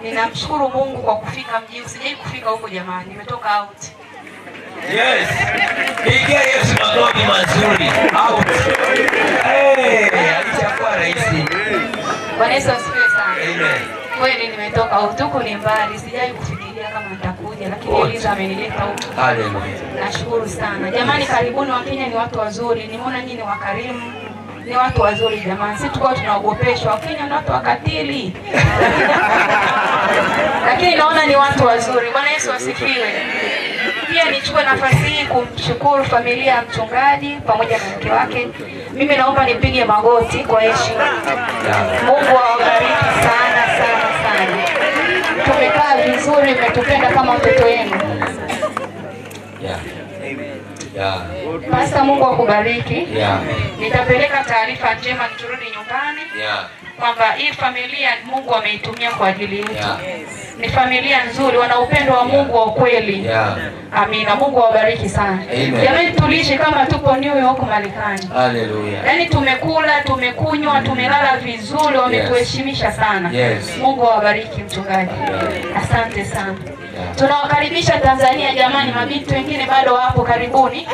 Ninamshukuru Mungu kwa kufika mjini. Sijai kufika huko jamani, nimetoka out. Yes. Pigia Yesu makofi mazuri. Out. Alichakuwa rahisi. Bwana Yesu asifiwe sana. Amen. Kweli nimetoka out, huko ni mbali, sijai kufikiria kama nitakuja, lakini Eliza amenileta huko. Hallelujah. Nashukuru sana. Jamani, karibuni. Wakenya ni watu wazuri. Nimeona nyinyi ni wakarimu. Ni watu wazuri jamani. Sisi tukao tunaogopeshwa. Wakenya ni watu wakatili. Lakini naona ni watu wazuri. Bwana Yesu asifiwe. Pia nichukue nafasi hii kumshukuru familia ya mchungaji pamoja na mke wake. Mimi naomba nipige magoti kwa heshima. Mungu awabariki sana sana sana. Tumekaa vizuri, mmetupenda kama watoto wenu. Pastor, Mungu akubariki. Nitapeleka taarifa njema nikirudi nyumbani. Kwamba hii familia Mungu ameitumia kwa ajili yetu. Ni familia nzuri, wana upendo wa Mungu wa kweli. Amina. Mungu awabariki sana. Jamani, tulishi kama tupo New York Marekani. Hallelujah. Yaani tumekula, tumekunywa, tumelala vizuri, wametuheshimisha sana. Mungu awabariki mchungaji. Asante sana. Tunawakaribisha Tanzania jamani, mabinti wengine bado wapo, karibuni.